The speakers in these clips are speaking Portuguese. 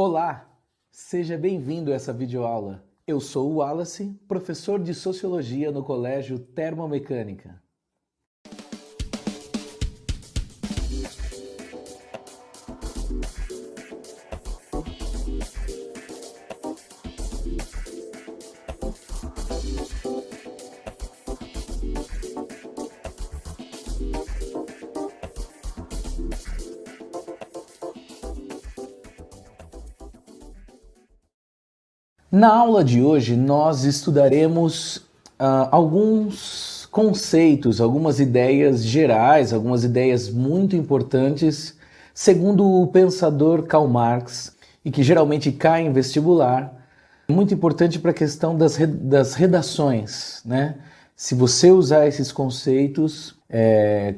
Olá, seja bem-vindo a essa videoaula. Eu sou o Wallace, professor de Sociologia no Colégio Termomecânica. Na aula de hoje, nós estudaremos alguns conceitos, algumas ideias gerais, algumas ideias muito importantes, segundo o pensador Karl Marx, e que geralmente cai em vestibular, muito importante para a questão das redações, né? Se você usar esses conceitos,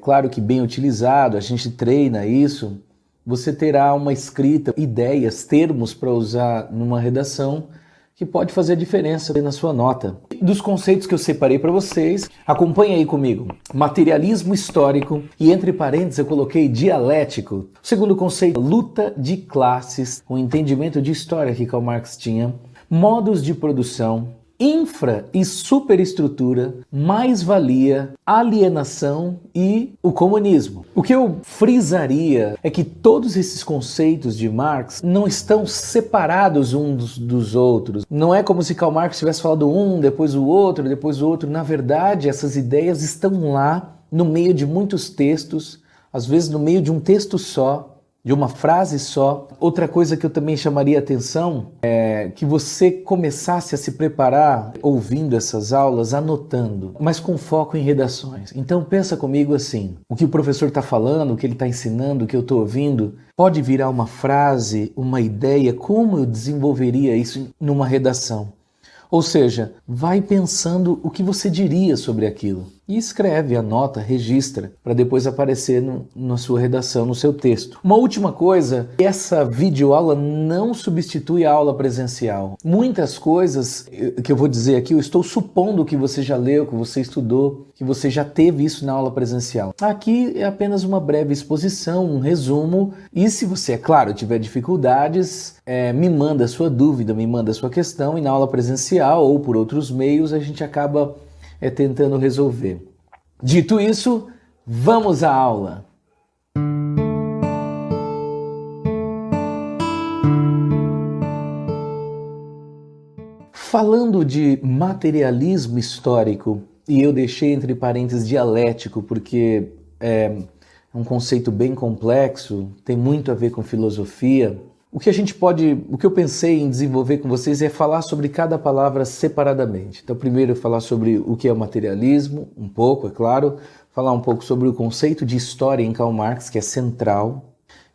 claro que bem utilizado, a gente treina isso, você terá uma escrita, ideias, termos para usar numa redação, que pode fazer a diferença na sua nota. Dos conceitos que eu separei para vocês, acompanhe aí comigo. Materialismo histórico, e entre parênteses eu coloquei dialético. O segundo conceito, luta de classes, o entendimento de história que Karl Marx tinha. Modos de produção, infra e superestrutura, mais-valia, alienação e o comunismo. O que eu frisaria é que todos esses conceitos de Marx não estão separados uns dos outros. Não é como se Karl Marx tivesse falado um, depois o outro, depois o outro. Na verdade, essas ideias estão lá no meio de muitos textos, às vezes no meio de um texto só, de uma frase só. Outra coisa que eu também chamaria atenção é que você começasse a se preparar ouvindo essas aulas, anotando, mas com foco em redações. Então pensa comigo assim, o que o professor está falando, o que ele está ensinando, o que eu estou ouvindo, pode virar uma frase, uma ideia, como eu desenvolveria isso numa redação? Ou seja, vai pensando o que você diria sobre aquilo. E escreve, anota, registra, para depois aparecer na sua redação, no seu texto. Uma última coisa, essa videoaula não substitui a aula presencial. Muitas coisas que eu vou dizer aqui, eu estou supondo que você já leu, que você estudou, que você já teve isso na aula presencial. Aqui é apenas uma breve exposição, um resumo, e se você, é claro, tiver dificuldades, me manda a sua dúvida, me manda a sua questão, e na aula presencial ou por outros meios a gente acaba tentando resolver. Dito isso, vamos à aula! Falando de materialismo histórico, e eu deixei entre parênteses dialético porque é um conceito bem complexo, tem muito a ver com filosofia. O que eu pensei em desenvolver com vocês é falar sobre cada palavra separadamente. Então, primeiro falar sobre o que é o materialismo, um pouco, é claro, falar um pouco sobre o conceito de história em Karl Marx, que é central,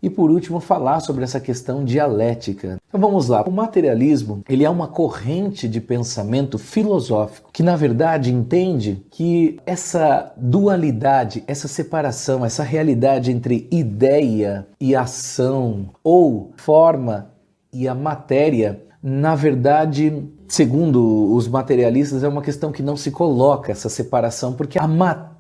e por último falar sobre essa questão dialética. Então vamos lá. O materialismo, ele é uma corrente de pensamento filosófico que na verdade entende que essa dualidade, essa separação, essa realidade entre ideia e ação ou forma e a matéria, na verdade, segundo os materialistas, é uma questão que não se coloca essa separação, porque a matéria,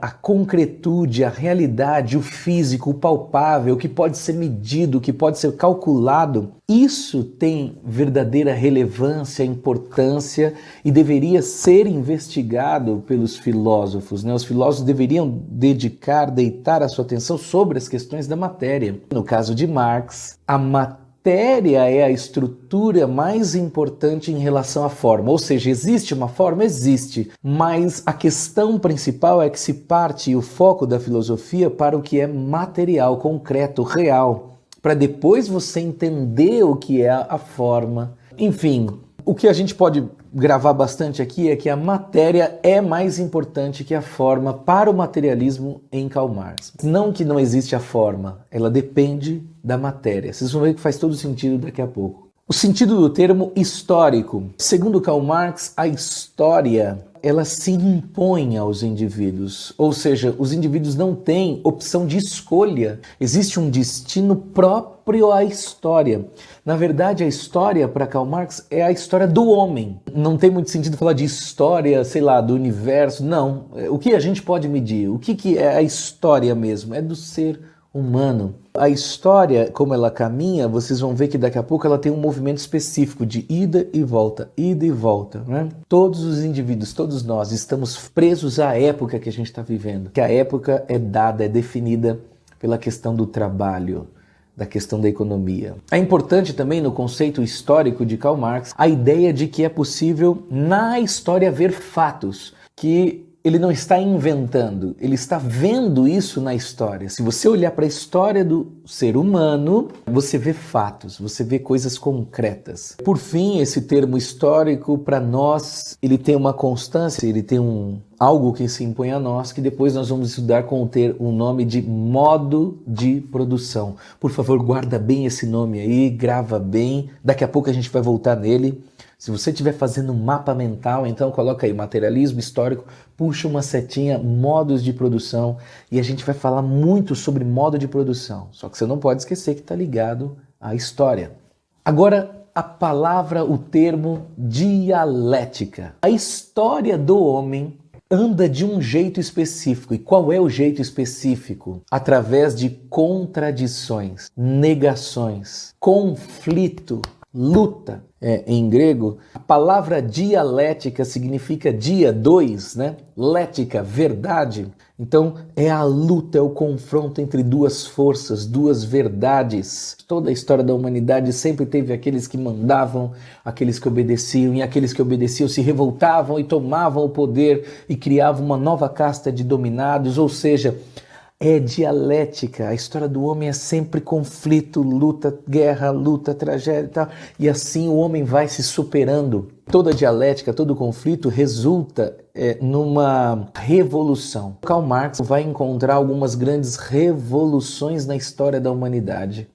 a concretude, a realidade, o físico, o palpável, o que pode ser medido, o que pode ser calculado, isso tem verdadeira relevância, importância e deveria ser investigado pelos filósofos, né? Os filósofos deveriam deitar a sua atenção sobre as questões da matéria. No caso de Marx, a matéria é a estrutura mais importante em relação à forma, ou seja, existe uma forma? Existe, mas a questão principal é que se parte o foco da filosofia para o que é material, concreto, real, para depois você entender o que é a forma. Enfim, o que a gente pode gravar bastante aqui é que a matéria é mais importante que a forma para o materialismo em Karl Marx. Não que não existe a forma, ela depende da matéria. Vocês vão ver que faz todo sentido daqui a pouco. O sentido do termo histórico. Segundo Karl Marx, a história ela se impõe aos indivíduos, ou seja, os indivíduos não têm opção de escolha. Existe um destino próprio à história. Na verdade, a história, para Karl Marx, é a história do homem. Não tem muito sentido falar de história, sei lá, do universo, não. O que a gente pode medir? O que é a história mesmo? É do ser humano. A história, como ela caminha, vocês vão ver que daqui a pouco ela tem um movimento específico de ida e volta, né? Todos os indivíduos, todos nós estamos presos à época que a gente está vivendo, que a época é dada, é definida pela questão do trabalho, da questão da economia. É importante também no conceito histórico de Karl Marx a ideia de que é possível na história ver fatos, que ele não está inventando, ele está vendo isso na história. Se você olhar para a história do ser humano, você vê fatos, você vê coisas concretas. Por fim, esse termo histórico, para nós, ele tem uma constância, ele tem algo que se impõe a nós, que depois nós vamos estudar com o nome de modo de produção. Por favor, guarda bem esse nome aí, grava bem, daqui a pouco a gente vai voltar nele. Se você estiver fazendo um mapa mental, então coloca aí materialismo histórico, puxa uma setinha, modos de produção, e a gente vai falar muito sobre modo de produção. Só que você não pode esquecer que está ligado à história. Agora, a palavra, o termo dialética. A história do homem anda de um jeito específico. E qual é o jeito específico? Através de contradições, negações, conflito, luta. Em grego, a palavra dialética significa dia, dois, né? Lética, verdade. Então, é a luta, é o confronto entre duas forças, duas verdades. Toda a história da humanidade sempre teve aqueles que mandavam, aqueles que obedeciam, e aqueles que obedeciam se revoltavam e tomavam o poder e criavam uma nova casta de dominados, ou seja, é dialética. A história do homem é sempre conflito, luta, guerra, luta, tragédia e tal. E assim o homem vai se superando. Toda dialética, todo conflito resulta numa revolução. Karl Marx vai encontrar algumas grandes revoluções na história da humanidade.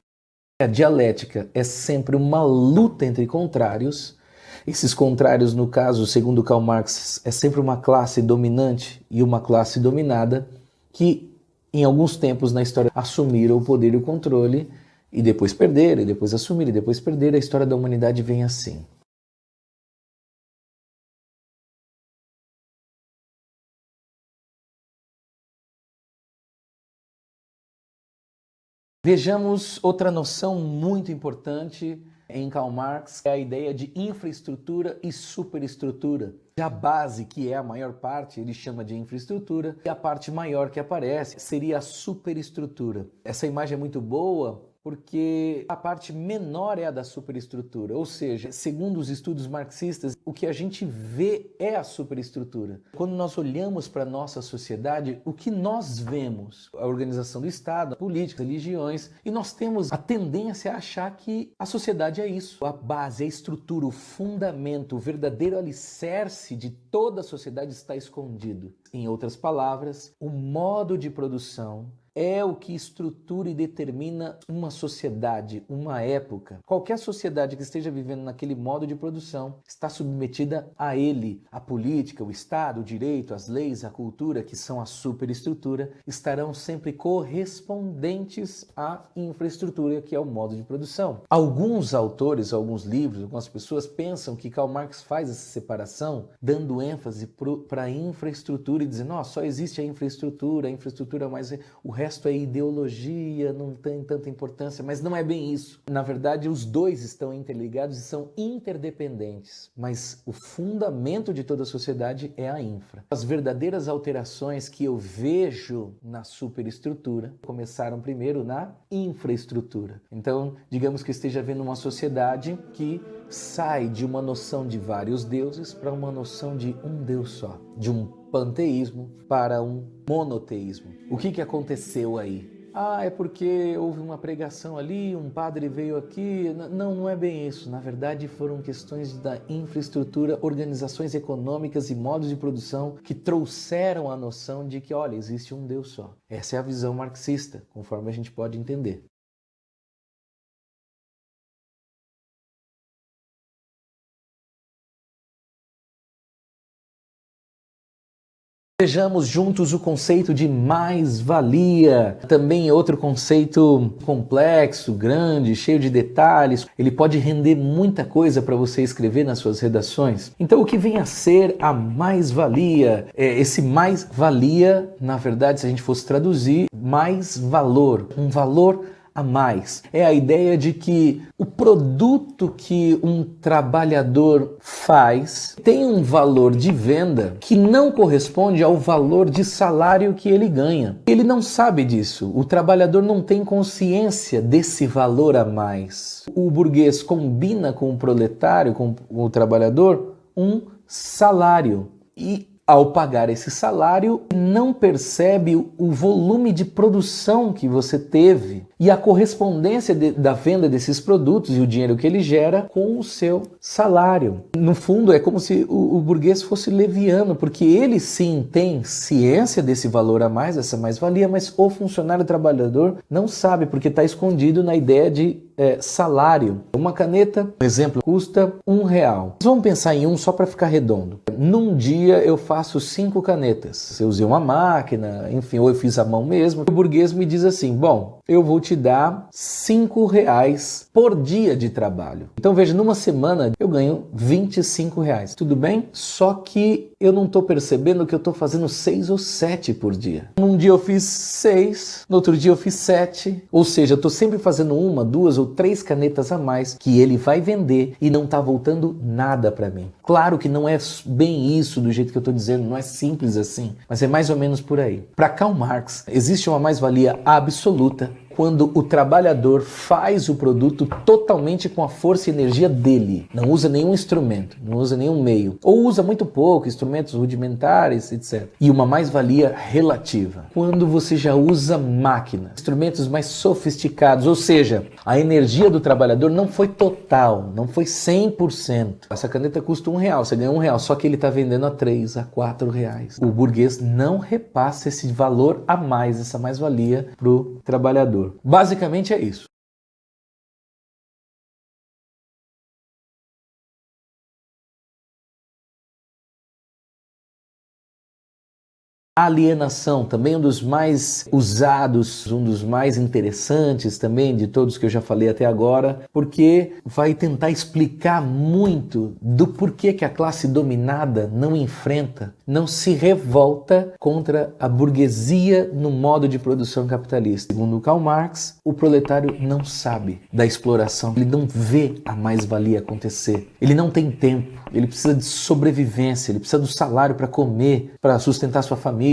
A dialética é sempre uma luta entre contrários. Esses contrários, no caso, segundo Karl Marx, é sempre uma classe dominante e uma classe dominada que em alguns tempos na história assumiram o poder e o controle e depois perderam, e depois assumiram, e depois perderam. A história da humanidade vem assim. Vejamos outra noção muito importante em Karl Marx, é a ideia de infraestrutura e superestrutura. A base, que é a maior parte, ele chama de infraestrutura, e a parte maior que aparece seria a superestrutura. Essa imagem é muito boa porque a parte menor é a da superestrutura, ou seja, segundo os estudos marxistas, o que a gente vê é a superestrutura. Quando nós olhamos para a nossa sociedade, o que nós vemos? A organização do Estado, a política, religiões, e nós temos a tendência a achar que a sociedade é isso. A base, a estrutura, o fundamento, o verdadeiro alicerce de toda a sociedade está escondido. Em outras palavras, o modo de produção é o que estrutura e determina uma sociedade, uma época. Qualquer sociedade que esteja vivendo naquele modo de produção está submetida a ele. A política, o Estado, o direito, as leis, a cultura, que são a superestrutura, estarão sempre correspondentes à infraestrutura, que é o modo de produção. Alguns autores, alguns livros, algumas pessoas pensam que Karl Marx faz essa separação, dando ênfase para a infraestrutura e dizendo, só existe a infraestrutura mais o resto é ideologia, não tem tanta importância, mas não é bem isso. Na verdade, os dois estão interligados e são interdependentes, mas o fundamento de toda a sociedade é a infra. As verdadeiras alterações que eu vejo na superestrutura começaram primeiro na infraestrutura. Então, digamos que esteja havendo uma sociedade que sai de uma noção de vários deuses para uma noção de um Deus só, de um panteísmo para um monoteísmo. O que aconteceu aí? É porque houve uma pregação ali, um padre veio aqui. Não, não é bem isso. Na verdade, foram questões da infraestrutura, organizações econômicas e modos de produção que trouxeram a noção de que, olha, existe um Deus só. Essa é a visão marxista, conforme a gente pode entender. Vejamos juntos o conceito de mais-valia. Também outro conceito complexo, grande, cheio de detalhes. Ele pode render muita coisa para você escrever nas suas redações. Então, o que vem a ser a mais-valia? Esse mais-valia, na verdade, se a gente fosse traduzir, mais valor, um valor a mais. É a ideia de que o produto que um trabalhador faz tem um valor de venda que não corresponde ao valor de salário que ele ganha. Ele não sabe disso. O trabalhador não tem consciência desse valor a mais. O burguês combina com o proletário, com o trabalhador, um salário. E ao pagar esse salário, não percebe o volume de produção que você teve e a correspondência da venda desses produtos e o dinheiro que ele gera com o seu salário. No fundo, é como se o burguês fosse leviano, porque ele sim tem ciência desse valor a mais, essa mais-valia, mas o funcionário trabalhador não sabe, porque está escondido na ideia de salário. Uma caneta, por exemplo, custa R$1. Vamos pensar em um só para ficar redondo. Num dia eu faço 5 canetas. Eu usei uma máquina, enfim, ou eu fiz à mão mesmo. O burguês me diz assim, bom, eu vou te dar R$5 por dia de trabalho. Então veja, numa semana eu ganho R$25. Tudo bem? Só que eu não estou percebendo que eu estou fazendo 6 ou 7 por dia. Num dia eu fiz 6, no outro dia eu fiz 7. Ou seja, eu estou sempre fazendo 1, 2 ou 3 canetas a mais que ele vai vender e não está voltando nada para mim. Claro que não é bem isso do jeito que eu estou dizendo, não é simples assim, mas é mais ou menos por aí. Para Karl Marx, existe uma mais-valia absoluta quando o trabalhador faz o produto totalmente com a força e energia dele. Não usa nenhum instrumento, não usa nenhum meio. Ou usa muito pouco, instrumentos rudimentares, etc. E uma mais-valia relativa. Quando você já usa máquina, instrumentos mais sofisticados, ou seja, a energia do trabalhador não foi total, não foi 100%. Essa caneta custa R$1, você ganha R$1, só que ele está vendendo a R$3, a R$4. O burguês não repassa esse valor a mais, essa mais-valia para o trabalhador. Basicamente é isso. A alienação, também um dos mais usados, um dos mais interessantes também de todos que eu já falei até agora, porque vai tentar explicar muito do porquê que a classe dominada não enfrenta, não se revolta contra a burguesia no modo de produção capitalista. Segundo Karl Marx, o proletário não sabe da exploração, ele não vê a mais-valia acontecer, ele não tem tempo, ele precisa de sobrevivência, ele precisa do salário para comer, para sustentar sua família.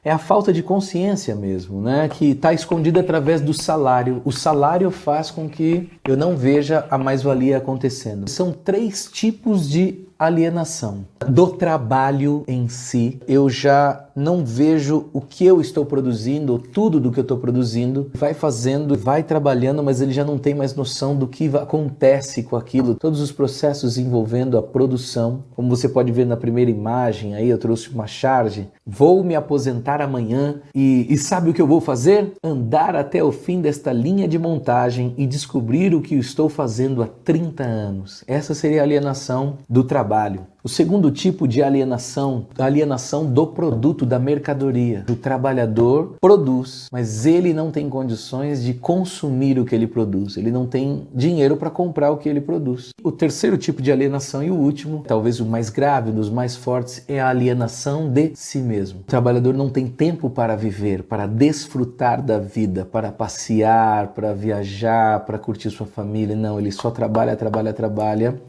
É a falta de consciência mesmo, né? Que está escondida através do salário. O salário faz com que eu não veja a mais-valia acontecendo. São 3 tipos de alienação. Do trabalho em si, eu já não vejo o que eu estou produzindo, ou tudo do que eu estou produzindo, vai fazendo, vai trabalhando, mas ele já não tem mais noção do que acontece com aquilo, todos os processos envolvendo a produção. Como você pode ver na primeira imagem, aí eu trouxe uma charge, vou me aposentar amanhã e sabe o que eu vou fazer? Andar até o fim desta linha de montagem e descobrir o que eu estou fazendo há 30 anos. Essa seria a alienação do trabalho. O segundo tipo de alienação, a alienação do produto, da mercadoria. O trabalhador produz, mas ele não tem condições de consumir o que ele produz. Ele não tem dinheiro para comprar o que ele produz. O terceiro tipo de alienação e o último, talvez o mais grave, dos mais fortes, é a alienação de si mesmo. O trabalhador não tem tempo para viver, para desfrutar da vida, para passear, para viajar, para curtir sua família. Não, ele só trabalha,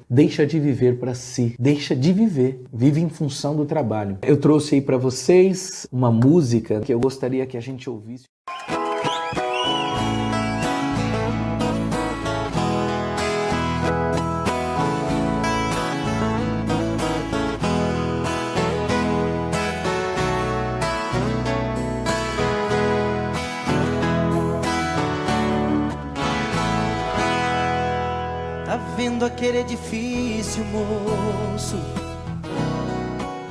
deixa de viver para si, deixa de viver, vive em função do trabalho. Eu trouxe aí para vocês uma música que eu gostaria que a gente ouvisse. Tá vendo aquele edifício, moço?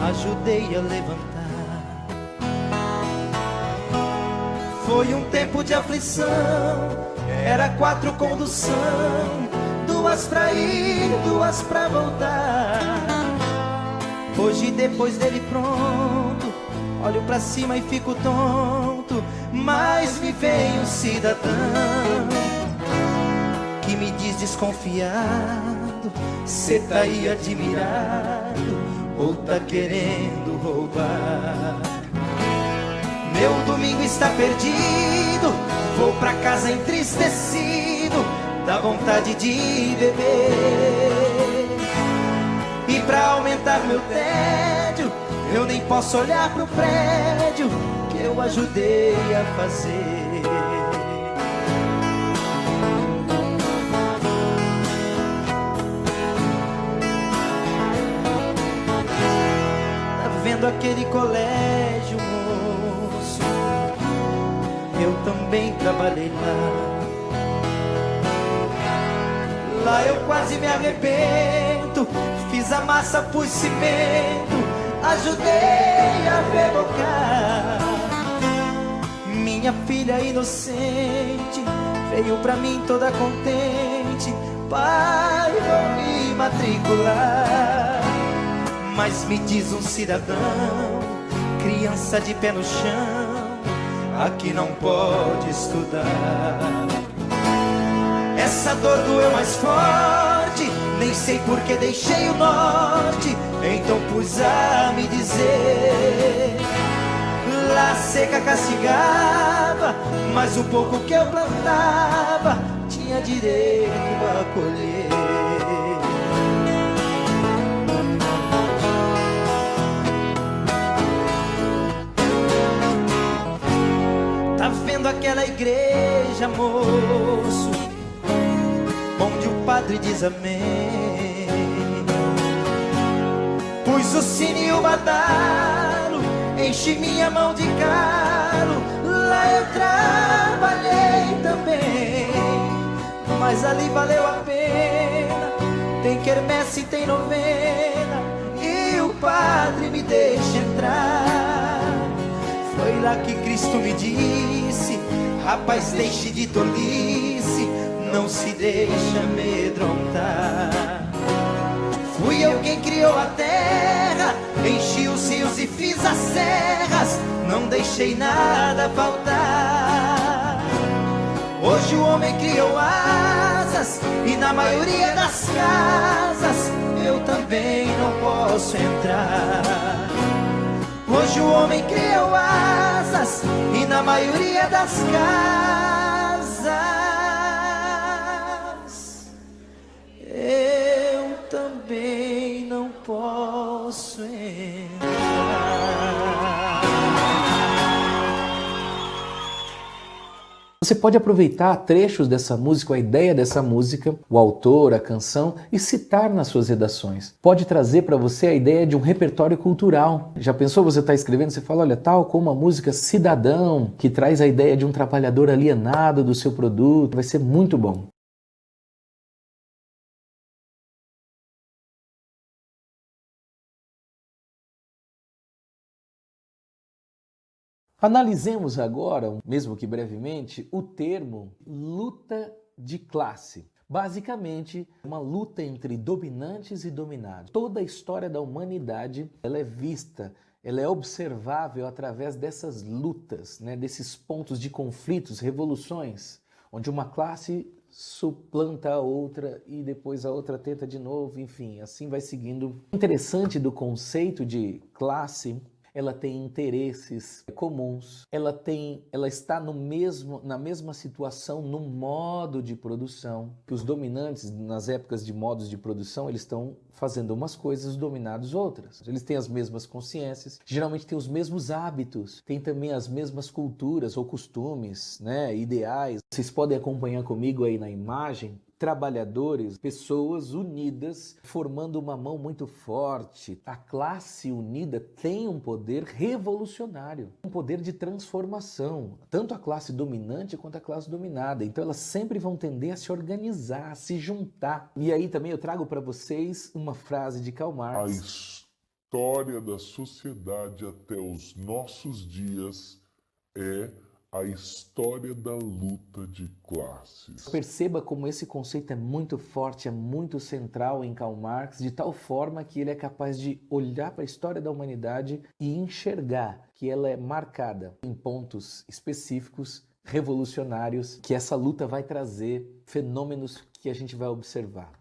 Ajudei a levantar. Foi um tempo de aflição, era 4 condução, 2 pra ir, 2 pra voltar. Hoje depois dele pronto, Olho pra cima e fico tonto, mas me vem um cidadão que me diz desconfiado: cê tá aí admirado ou tá querendo roubar? Meu domingo está perdido, vou pra casa entristecido, dá vontade de beber. E pra aumentar meu tédio, eu nem posso olhar pro prédio que eu ajudei a fazer. Tá vendo aquele colégio, moço? Eu também trabalhei lá. Lá eu quase me arrebento, fiz a massa, pus cimento, ajudei a rebocar. Minha filha inocente veio pra mim toda contente: pai, vou me matricular. Mas me diz um cidadão, criança de pé no chão, aqui não pode estudar. Essa dor doeu mais forte, nem sei por que deixei o norte, então pus a me dizer. La seca castigava, mas o pouco que eu plantava tinha direito a colher. Tá vendo aquela igreja, moço, onde o padre diz amém? Pus o sino e o badalo, enchi minha mão de calo. Lá eu trabalhei também, mas ali valeu a pena. Tem quermesse, tem novena, e o padre me deixa entrar. Foi lá que Cristo me disse: rapaz, deixe de tolice, não se deixa amedrontar. Fui eu quem criou a terra, enchi os rios e fiz as serras, não deixei nada faltar. Hoje o homem criou asas, e na maioria das casas eu também não posso entrar. Hoje o homem criou asas, e na maioria das casas eu também não posso entrar. Você pode aproveitar trechos dessa música, a ideia dessa música, o autor, a canção, e citar nas suas redações. Pode trazer para você a ideia de um repertório cultural. Já pensou, você está escrevendo, você fala, olha, tal como a música Cidadão, que traz a ideia de um trabalhador alienado do seu produto, vai ser muito bom. Analisemos agora, mesmo que brevemente, o termo luta de classe. Basicamente, uma luta entre dominantes e dominados. Toda a história da humanidade ela é vista, ela é observável através dessas lutas, né, desses pontos de conflitos, revoluções, onde uma classe suplanta a outra e depois a outra tenta de novo, enfim, assim vai seguindo. O interessante do conceito de classe, ela tem interesses comuns, ela está na mesma situação no modo de produção, que os dominantes, nas épocas de modos de produção, eles estão fazendo umas coisas, os dominados outras. Eles têm as mesmas consciências, geralmente têm os mesmos hábitos, têm também as mesmas culturas ou costumes, né, ideais. Vocês podem acompanhar comigo aí na imagem, trabalhadores, pessoas unidas, formando uma mão muito forte. A classe unida tem um poder revolucionário, um poder de transformação, tanto a classe dominante quanto a classe dominada. Então elas sempre vão tender a se organizar, a se juntar. E aí também eu trago para vocês uma frase de Karl Marx. A história da sociedade até os nossos dias é a história da luta de classes. Perceba como esse conceito é muito forte, é muito central em Karl Marx, de tal forma que ele é capaz de olhar para a história da humanidade e enxergar que ela é marcada em pontos específicos, revolucionários, que essa luta vai trazer fenômenos que a gente vai observar.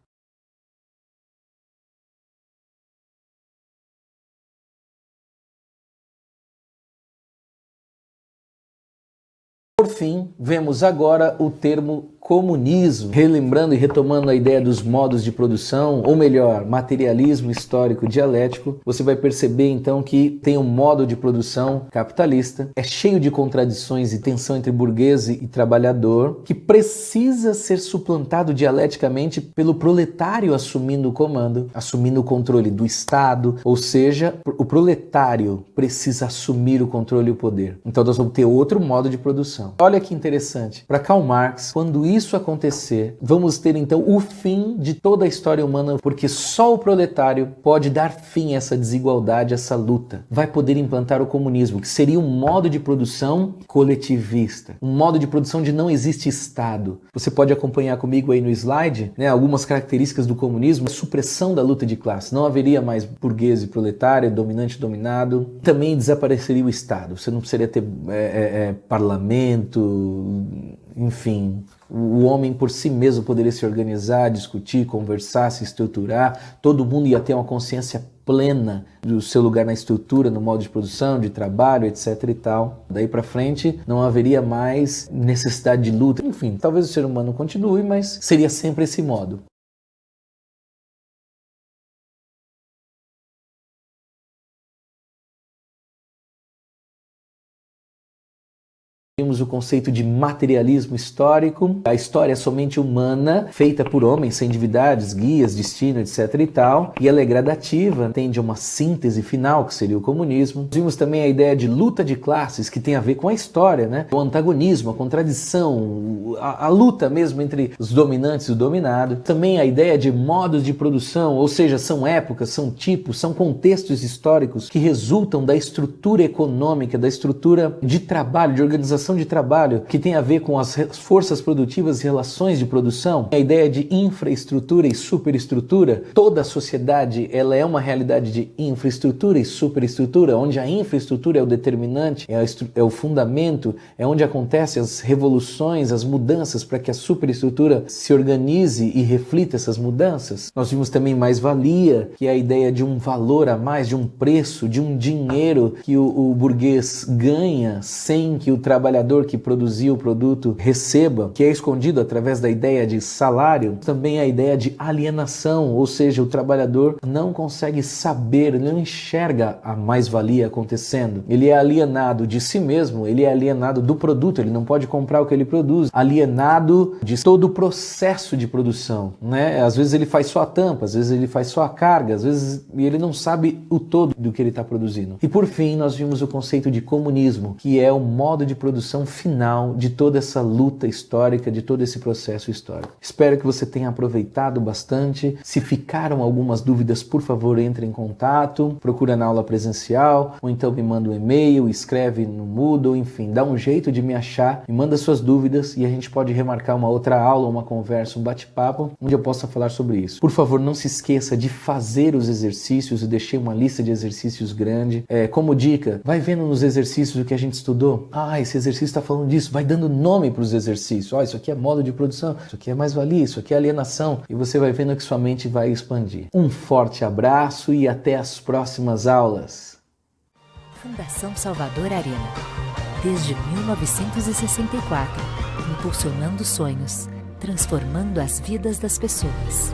Por fim, vemos agora o termo comunismo, relembrando e retomando a ideia dos modos de produção, ou melhor, materialismo histórico dialético. Você vai perceber então que tem um modo de produção capitalista, é cheio de contradições e tensão entre burguês e trabalhador, que precisa ser suplantado dialeticamente pelo proletário assumindo o comando, assumindo o controle do Estado, ou seja, o proletário precisa assumir o controle e o poder. Então nós vamos ter outro modo de produção. Olha que interessante, para Karl Marx, quando isso acontecer, vamos ter então o fim de toda a história humana, porque só o proletário pode dar fim a essa desigualdade, a essa luta. Vai poder implantar o comunismo, que seria um modo de produção coletivista, um modo de produção onde não existe Estado. Você pode acompanhar comigo aí no slide, né, algumas características do comunismo: a supressão da luta de classe. Não haveria mais burguês e proletário, dominante e dominado. Também desapareceria o Estado. Você não precisaria ter parlamento, enfim, o homem por si mesmo poderia se organizar, discutir, conversar, se estruturar. Todo mundo ia ter uma consciência plena do seu lugar na estrutura, no modo de produção, de trabalho, etc e tal. Daí para frente não haveria mais necessidade de luta. Enfim, talvez o ser humano continue, mas seria sempre esse modo. Temos o conceito de materialismo histórico. A história é somente humana, feita por homens, sem divindades, guias, destino, etc e tal. E ela é gradativa, tende a uma síntese final, que seria o comunismo. Vimos também a ideia de luta de classes, que tem a ver com a história, né? O antagonismo, a contradição, a luta mesmo entre os dominantes e o dominado. Também a ideia de modos de produção, ou seja, são épocas, são tipos, são contextos históricos que resultam da estrutura econômica, da estrutura de trabalho, de organização de trabalho, que tem a ver com as forças produtivas e relações de produção. A ideia de infraestrutura e superestrutura. Toda a sociedade ela é uma realidade de infraestrutura e superestrutura, onde a infraestrutura é o determinante, é o fundamento, é onde acontecem as revoluções, as mudanças, para que a superestrutura se organize e reflita essas mudanças. Nós vimos também mais-valia, que é a ideia de um valor a mais, de um preço, de um dinheiro que o burguês ganha sem que o trabalhador que produziu o produto receba, que é escondido através da ideia de salário. Também a ideia de alienação, ou seja, o trabalhador não consegue saber, ele não enxerga a mais-valia acontecendo. Ele é alienado de si mesmo, ele é alienado do produto, ele não pode comprar o que ele produz, alienado de todo o processo de produção, né? Às vezes ele faz só a tampa, às vezes ele faz só a carga, às vezes ele não sabe o todo do que ele está produzindo. E por fim, nós vimos o conceito de comunismo, que é o modo de produção final de toda essa luta histórica, de todo esse processo histórico. Espero que você tenha aproveitado bastante. Se ficaram algumas dúvidas, por favor, entre em contato, procura na aula presencial, ou então me manda um e-mail, escreve no Moodle, enfim, dá um jeito de me achar, me manda suas dúvidas e a gente pode remarcar uma outra aula, uma conversa, um bate-papo, onde eu possa falar sobre isso. Por favor, não se esqueça de fazer os exercícios, eu deixei uma lista de exercícios grande. Como dica, vai vendo nos exercícios o que a gente estudou. Esse exercício está falando disso, vai dando nome para os exercícios. Isso aqui é modo de produção, isso aqui é mais-valia, isso aqui é alienação. E você vai vendo que sua mente vai expandir. Um forte abraço e até as próximas aulas. Fundação Salvador Arena. Desde 1964, impulsionando sonhos, transformando as vidas das pessoas.